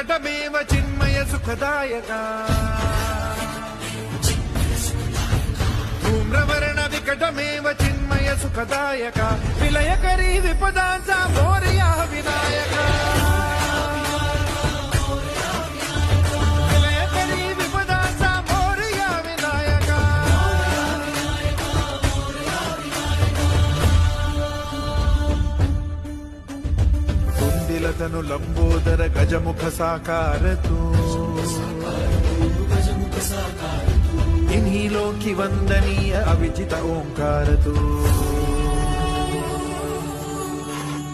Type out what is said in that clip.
विकटमेव चिन्मय सुखदायका धूम्रवर्ण विकटमेव चिन्मय सुखदायका विलयकरी विपदांचा मोरया विनायका विलयकरी विपदांचा मोरया विनायका तुंदिलतनु लंबोदर गजमुख साकार तू इन्हीं लोकी वंदनीय अविजित ओंकार तू